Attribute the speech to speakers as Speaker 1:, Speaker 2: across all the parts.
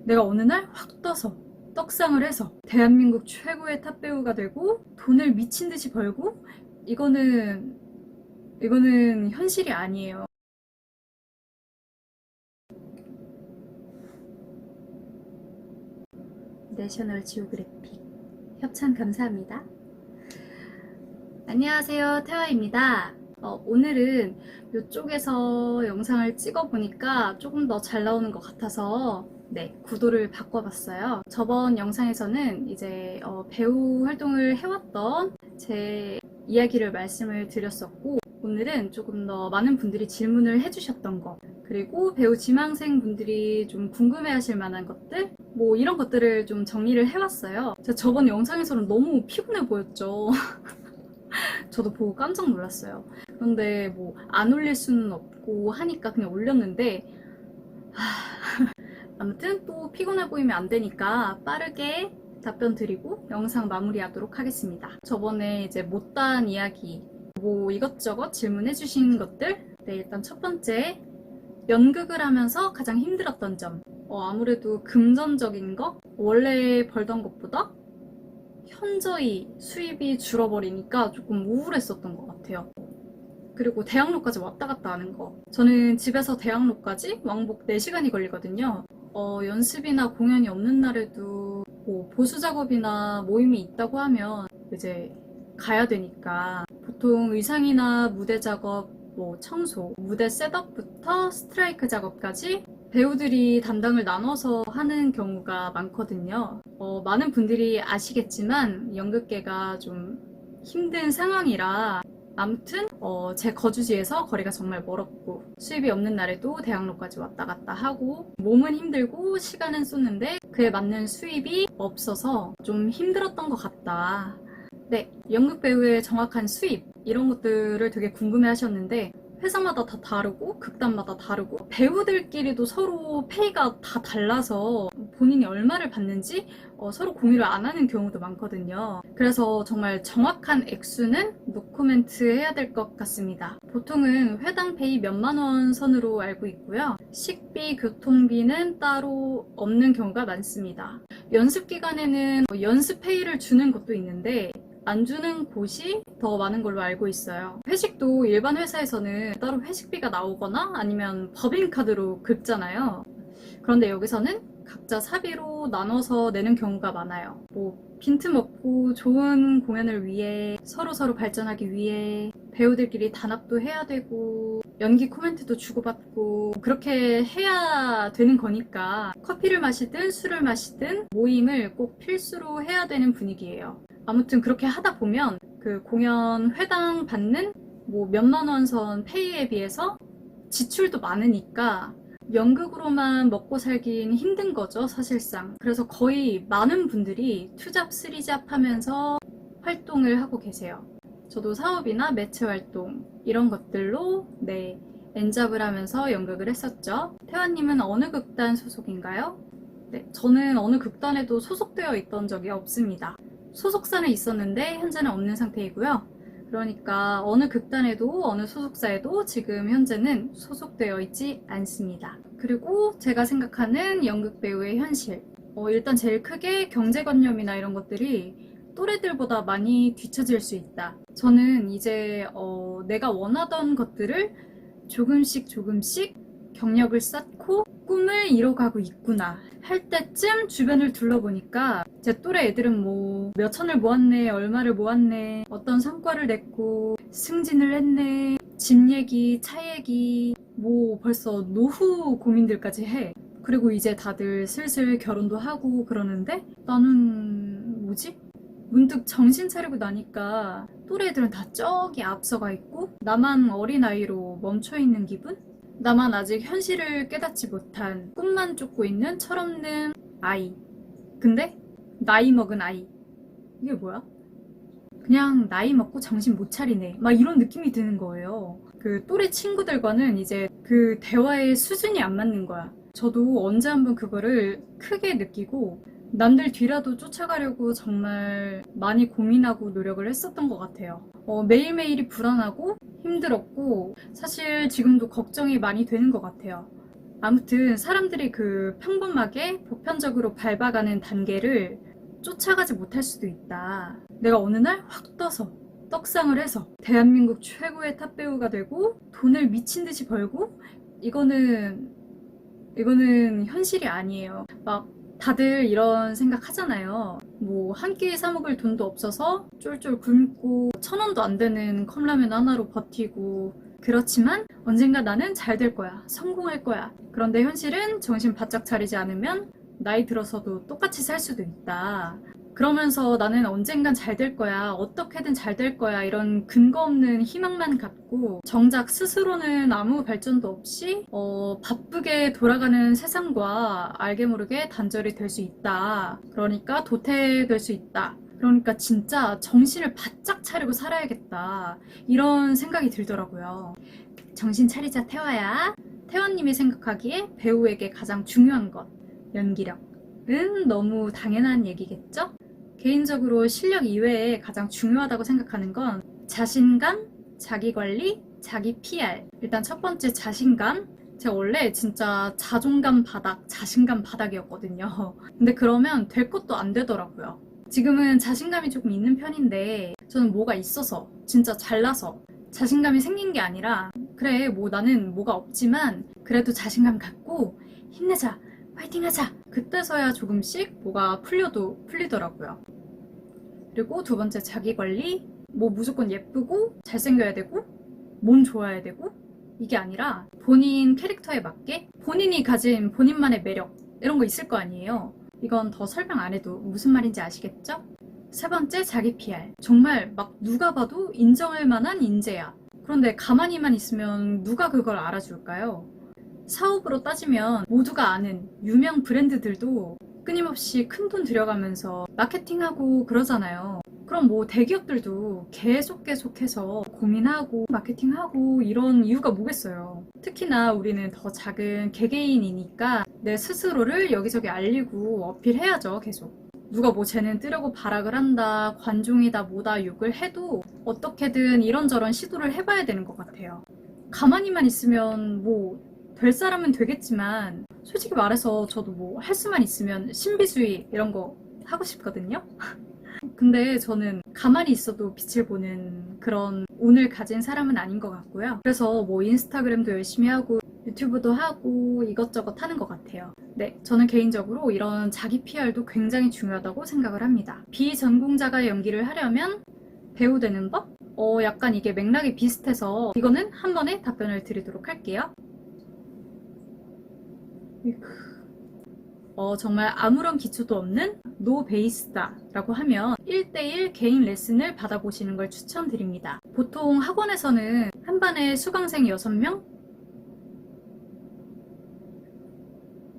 Speaker 1: 내가 어느 날 확 떠서 떡상을 해서 대한민국 최고의 탑배우가 되고 돈을 미친 듯이 벌고 이거는 현실이 아니에요. 내셔널 지오그래픽 협찬 감사합니다. 안녕하세요, 태화입니다. 오늘은 이쪽에서 영상을 찍어보니까 조금 더 잘 나오는 것 같아서 구도를 바꿔봤어요. 저번 영상에서는 이제 배우 활동을 해왔던 제 이야기를 말씀을 드렸었고, 오늘은 조금 더 많은 분들이 질문을 해주셨던 거, 그리고 배우 지망생 분들이 좀 궁금해하실 만한 것들, 뭐 이런 것들을 좀 정리를 해왔어요. 제가 저번 영상에서는 너무 피곤해 보였죠. 저도 보고 깜짝 놀랐어요. 그런데 뭐 안 올릴 수는 없고 하니까 그냥 올렸는데, 아무튼 또 피곤해 보이면 안 되니까 빠르게 답변 드리고 영상 마무리하도록 하겠습니다. 저번에 이제 못다한 이야기, 뭐 이것저것 질문해 주신 것들, 일단 첫 번째, 연극을 하면서 가장 힘들었던 점. 아무래도 금전적인 거, 원래 벌던 것보다 현저히 수입이 줄어버리니까 조금 우울했었던 것 같아요. 그리고 대학로까지 왔다 갔다 하는 거. 저는 집에서 대학로까지 왕복 4시간이 걸리거든요. 연습이나 공연이 없는 날에도 뭐 보수 작업이나 모임이 있다고 하면 이제 가야 되니까 보통 의상이나 무대 작업, 뭐 청소, 무대 셋업부터 스트라이크 작업까지 배우들이 담당을 나눠서 하는 경우가 많거든요. 많은 분들이 아시겠지만 연극계가 좀 힘든 상황이라, 아무튼 제 거주지에서 거리가 정말 멀었고 수입이 없는 날에도 대학로까지 왔다 갔다 하고 몸은 힘들고 시간은 쏟는데 그에 맞는 수입이 없어서 좀 힘들었던 것 같다. 연극 배우의 정확한 수입, 이런 것들을 되게 궁금해 하셨는데, 회사마다 다 다르고 극단마다 다르고 배우들끼리도 서로 페이가 다 달라서 본인이 얼마를 받는지 서로 공유를 안 하는 경우도 많거든요. 그래서 정말 정확한 액수는 노코멘트 해야 될 것 같습니다. 보통은 회당 페이 몇만 원 선으로 알고 있고요. 식비, 교통비는 따로 없는 경우가 많습니다. 연습 기간에는 연습 페이를 주는 것도 있는데 안 주는 곳이 더 많은 걸로 알고 있어요. 회식도 일반 회사에서는 따로 회식비가 나오거나 아니면 법인카드로 긁잖아요. 그런데 여기서는 각자 사비로 나눠서 내는 경우가 많아요. 뭐 빈틈없고 좋은 공연을 위해 서로 발전하기 위해 배우들끼리 단합도 해야 되고 연기 코멘트도 주고받고 그렇게 해야 되는 거니까 커피를 마시든 술을 마시든 모임을 꼭 필수로 해야 되는 분위기예요. 아무튼 그렇게 하다 보면 그 공연 회당 받는 뭐 몇만 원 선 페이에 비해서 지출도 많으니까 연극으로만 먹고 살긴 힘든 거죠, 사실상. 그래서 거의 많은 분들이 투잡, 쓰리잡 하면서 활동을 하고 계세요. 저도 사업이나 매체 활동 이런 것들로 엔잡을 하면서 연극을 했었죠. 태화님은 어느 극단 소속인가요? 저는 어느 극단에도 소속되어 있던 적이 없습니다. 소속사는 있었는데 현재는 없는 상태이고요. 그러니까 어느 극단에도 어느 소속사에도 지금 현재는 소속되어 있지 않습니다. 그리고 제가 생각하는 연극 배우의 현실, 일단 제일 크게 경제관념이나 이런 것들이 또래들보다 많이 뒤처질 수 있다. 저는 이제 내가 원하던 것들을 조금씩 경력을 쌓고 꿈을 이뤄가고 있구나 할 때쯤 주변을 둘러보니까 제 또래 애들은 뭐 몇천을 모았네, 얼마를 모았네, 어떤 성과를 냈고 승진을 했네, 집 얘기, 차 얘기, 뭐 벌써 노후 고민들까지 해. 그리고 이제 다들 슬슬 결혼도 하고 그러는데 나는 뭐지? 문득 정신 차리고 나니까 또래 애들은 다 저기 앞서가 있고 나만 어린아이로 멈춰있는 기분? 나만 아직 현실을 깨닫지 못한 꿈만 쫓고 있는 철없는 아이. 근데 나이 먹은 아이. 이게 뭐야? 그냥 나이 먹고 정신 못 차리네. 막 이런 느낌이 드는 거예요. 그 또래 친구들과는 이제 그 대화의 수준이 안 맞는 거야. 저도 언제 한번 그거를 크게 느끼고 남들 뒤라도 쫓아가려고 정말 많이 고민하고 노력을 했었던 것 같아요. 매일매일이 불안하고 힘들었고 사실 지금도 걱정이 많이 되는 것 같아요. 아무튼 사람들이 그 평범하게 보편적으로 밟아가는 단계를 쫓아가지 못할 수도 있다. 내가 어느 날 확 떠서 떡상을 해서 대한민국 최고의 탑배우가 되고 돈을 미친 듯이 벌고 이거는 현실이 아니에요. 막 다들 이런 생각 하잖아요. 뭐 한 끼 사 먹을 돈도 없어서 쫄쫄 굶고 1,000원도 안 되는 컵라면 하나로 버티고, 그렇지만 언젠가 나는 잘 될 거야, 성공할 거야. 그런데 현실은 정신 바짝 차리지 않으면 나이 들어서도 똑같이 살 수도 있다. 그러면서 나는 언젠간 잘 될 거야, 어떻게든 잘 될 거야, 이런 근거 없는 희망만 갖고 정작 스스로는 아무 발전도 없이 바쁘게 돌아가는 세상과 알게 모르게 단절이 될 수 있다. 그러니까 도태될 수 있다. 그러니까 진짜 정신을 바짝 차리고 살아야겠다, 이런 생각이 들더라고요. 정신 차리자 태화야. 태화님이 생각하기에 배우에게 가장 중요한 것, 연기력은 너무 당연한 얘기겠죠? 개인적으로 실력 이외에 가장 중요하다고 생각하는 건 자신감, 자기관리, 자기 PR. 일단 첫 번째 자신감. 제가 원래 진짜 자존감 바닥, 자신감 바닥이었거든요. 근데 그러면 될 것도 안 되더라고요. 지금은 자신감이 조금 있는 편인데, 저는 뭐가 있어서, 진짜 잘나서 자신감이 생긴 게 아니라, 그래 뭐 나는 뭐가 없지만 그래도 자신감 갖고 힘내자, 화이팅 하자, 그때서야 조금씩 뭐가 풀리더라고요. 그리고 두 번째 자기관리. 뭐 무조건 예쁘고 잘생겨야 되고 몸 좋아야 되고 이게 아니라 본인 캐릭터에 맞게 본인이 가진 본인만의 매력, 이런 거 있을 거 아니에요. 이건 더 설명 안 해도 무슨 말인지 아시겠죠? 세 번째 자기 PR. 정말 막 누가 봐도 인정할 만한 인재야. 그런데 가만히만 있으면 누가 그걸 알아줄까요? 사업으로 따지면 모두가 아는 유명 브랜드들도 끊임없이 큰돈 들여가면서 마케팅하고 그러잖아요. 그럼 뭐 대기업들도 계속해서 고민하고 마케팅하고 이런 이유가 뭐겠어요. 특히나 우리는 더 작은 개개인이니까 내 스스로를 여기저기 알리고 어필해야죠. 계속. 누가 뭐 쟤는 뜨려고 발악을 한다, 관종이다, 뭐다 욕을 해도 어떻게든 이런저런 시도를 해봐야 되는 것 같아요. 가만히만 있으면 뭐 될 사람은 되겠지만, 솔직히 말해서 저도 뭐 할 수만 있으면 신비주의 이런 거 하고 싶거든요. 근데 저는 가만히 있어도 빛을 보는 그런 운을 가진 사람은 아닌 것 같고요. 그래서 뭐 인스타그램도 열심히 하고 유튜브도 하고 이것저것 하는 것 같아요. 네, 저는 개인적으로 이런 자기 PR도 굉장히 중요하다고 생각을 합니다. 비전공자가 연기를 하려면 배우 되는 법? 약간 이게 맥락이 비슷해서 이거는 한 번에 답변을 드리도록 할게요. 정말 아무런 기초도 없는 노 베이스다 라고 하면 1대1 개인 레슨을 받아보시는 걸 추천드립니다. 보통 학원에서는 한 반에 수강생 6명,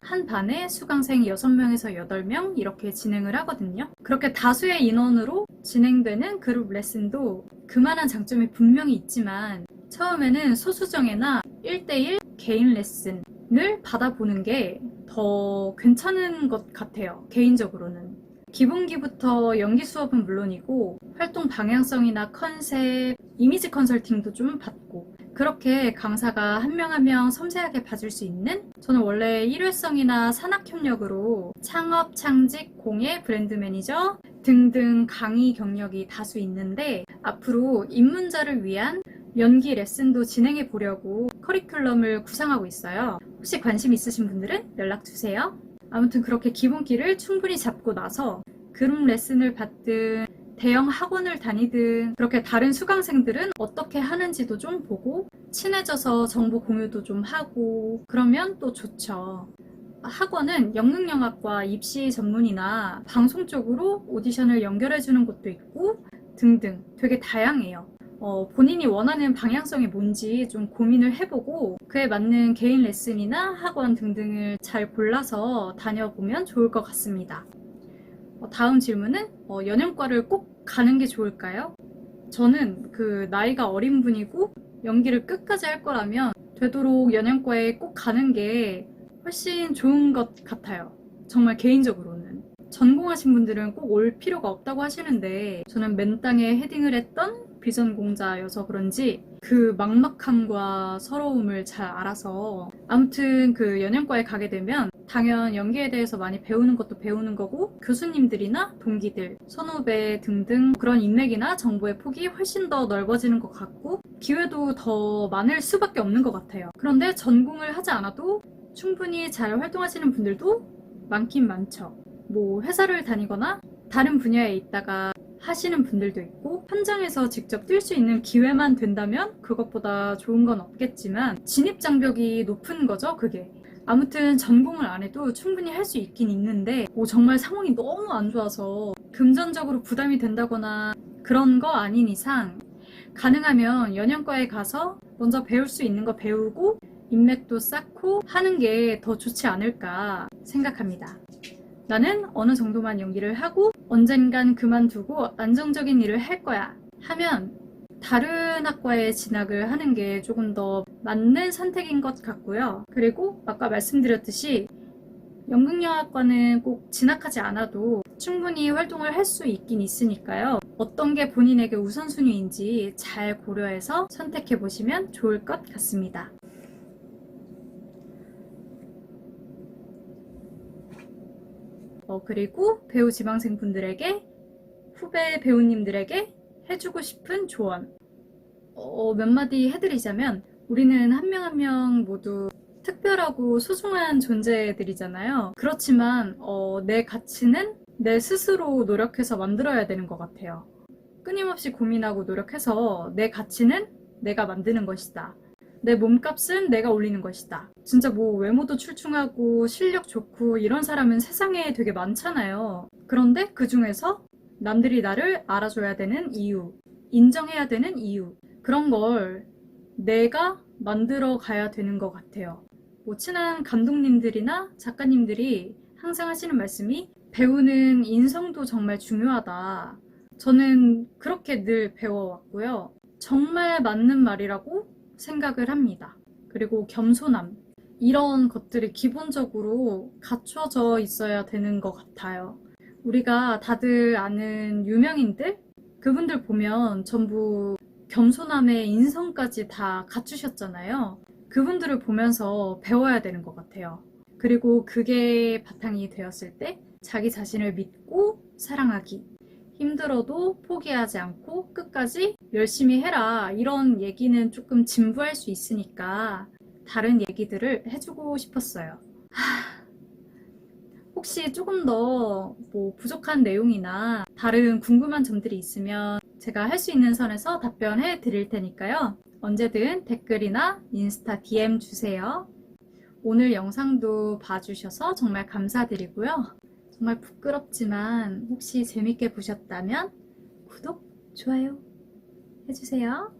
Speaker 1: 한 반에 수강생 6명에서 8명 이렇게 진행을 하거든요. 그렇게 다수의 인원으로 진행되는 그룹 레슨도 그만한 장점이 분명히 있지만, 처음에는 소수정예나 1대1 개인 레슨을 받아보는 게 더 괜찮은 것 같아요. 개인적으로는. 기본기부터 연기 수업은 물론이고 활동 방향성이나 컨셉, 이미지 컨설팅도 좀 받고, 그렇게 강사가 한 명 한 명 섬세하게 봐줄 수 있는, 저는 원래 일회성이나 산학협력으로 창업, 창직, 공예, 브랜드 매니저 등등 강의 경력이 다수 있는데, 앞으로 입문자를 위한 연기 레슨도 진행해 보려고 커리큘럼을 구상하고 있어요. 혹시 관심 있으신 분들은 연락주세요. 아무튼 그렇게 기본기를 충분히 잡고 나서 그룹 레슨을 받든 대형 학원을 다니든, 그렇게 다른 수강생들은 어떻게 하는지도 좀 보고 친해져서 정보 공유도 좀 하고 그러면 또 좋죠. 학원은 연극영화과 입시 전문이나 방송 쪽으로 오디션을 연결해주는 곳도 있고 등등 되게 다양해요. 본인이 원하는 방향성이 뭔지 좀 고민을 해보고 그에 맞는 개인 레슨이나 학원 등등을 잘 골라서 다녀보면 좋을 것 같습니다. 다음 질문은 연영과를 꼭 가는 게 좋을까요? 저는 그 나이가 어린 분이고 연기를 끝까지 할 거라면 되도록 연영과에 꼭 가는 게 훨씬 좋은 것 같아요. 정말 개인적으로는. 전공하신 분들은 꼭 올 필요가 없다고 하시는데, 저는 맨 땅에 헤딩을 했던 비전공자여서 그런지 그 막막함과 서러움을 잘 알아서 아무튼 그 연영과에 가게 되면 당연 연기에 대해서 많이 배우는 것도 배우는 거고 교수님들이나 동기들, 선후배 등등 그런 인맥이나 정보의 폭이 훨씬 더 넓어지는 것 같고 기회도 더 많을 수밖에 없는 것 같아요. 그런데 전공을 하지 않아도 충분히 잘 활동하시는 분들도 많긴 많죠. 뭐 회사를 다니거나 다른 분야에 있다가 하시는 분들도 있고 현장에서 직접 뛸 수 있는 기회만 된다면 그것보다 좋은 건 없겠지만 진입 장벽이 높은 거죠, 그게. 아무튼 전공을 안 해도 충분히 할 수 있긴 있는데 정말 상황이 너무 안 좋아서 금전적으로 부담이 된다거나 그런 거 아닌 이상 가능하면 연영과에 가서 먼저 배울 수 있는 거 배우고 인맥도 쌓고 하는 게 더 좋지 않을까 생각합니다. 나는 어느 정도만 연기를 하고 언젠간 그만두고 안정적인 일을 할 거야 하면 다른 학과에 진학을 하는 게 조금 더 맞는 선택인 것 같고요. 그리고 아까 말씀드렸듯이 연극영화과는 꼭 진학하지 않아도 충분히 활동을 할 수 있긴 있으니까요. 어떤 게 본인에게 우선순위인지 잘 고려해서 선택해 보시면 좋을 것 같습니다. 그리고 배우 지망생분들에게, 후배 배우님들에게 해주고 싶은 조언. 몇 마디 해드리자면 우리는 한 명 한 명 모두 특별하고 소중한 존재들이잖아요. 그렇지만 내 가치는 내 스스로 노력해서 만들어야 되는 것 같아요. 끊임없이 고민하고 노력해서 내 가치는 내가 만드는 것이다. 내 몸값은 내가 올리는 것이다. 진짜 뭐 외모도 출중하고 실력 좋고 이런 사람은 세상에 되게 많잖아요. 그런데 그 중에서 남들이 나를 알아줘야 되는 이유, 인정해야 되는 이유, 그런 걸 내가 만들어 가야 되는 것 같아요. 뭐 친한 감독님들이나 작가님들이 항상 하시는 말씀이 배우는 인성도 정말 중요하다. 저는 그렇게 늘 배워왔고요. 정말 맞는 말이라고 생각을 합니다. 그리고 겸손함, 이런 것들이 기본적으로 갖춰져 있어야 되는 것 같아요. 우리가 다들 아는 유명인들? 그분들 보면 전부 겸손함의 인성까지 다 갖추셨잖아요. 그분들을 보면서 배워야 되는 것 같아요. 그리고 그게 바탕이 되었을 때 자기 자신을 믿고 사랑하기. 힘들어도 포기하지 않고 끝까지 열심히 해라. 이런 얘기는 조금 진부할 수 있으니까 다른 얘기들을 해주고 싶었어요. 혹시 조금 더 뭐 부족한 내용이나 다른 궁금한 점들이 있으면 제가 할 수 있는 선에서 답변해 드릴 테니까요. 언제든 댓글이나 인스타 DM 주세요. 오늘 영상도 봐주셔서 정말 감사드리고요. 정말 부끄럽지만 혹시 재밌게 보셨다면 구독, 좋아요 해주세요.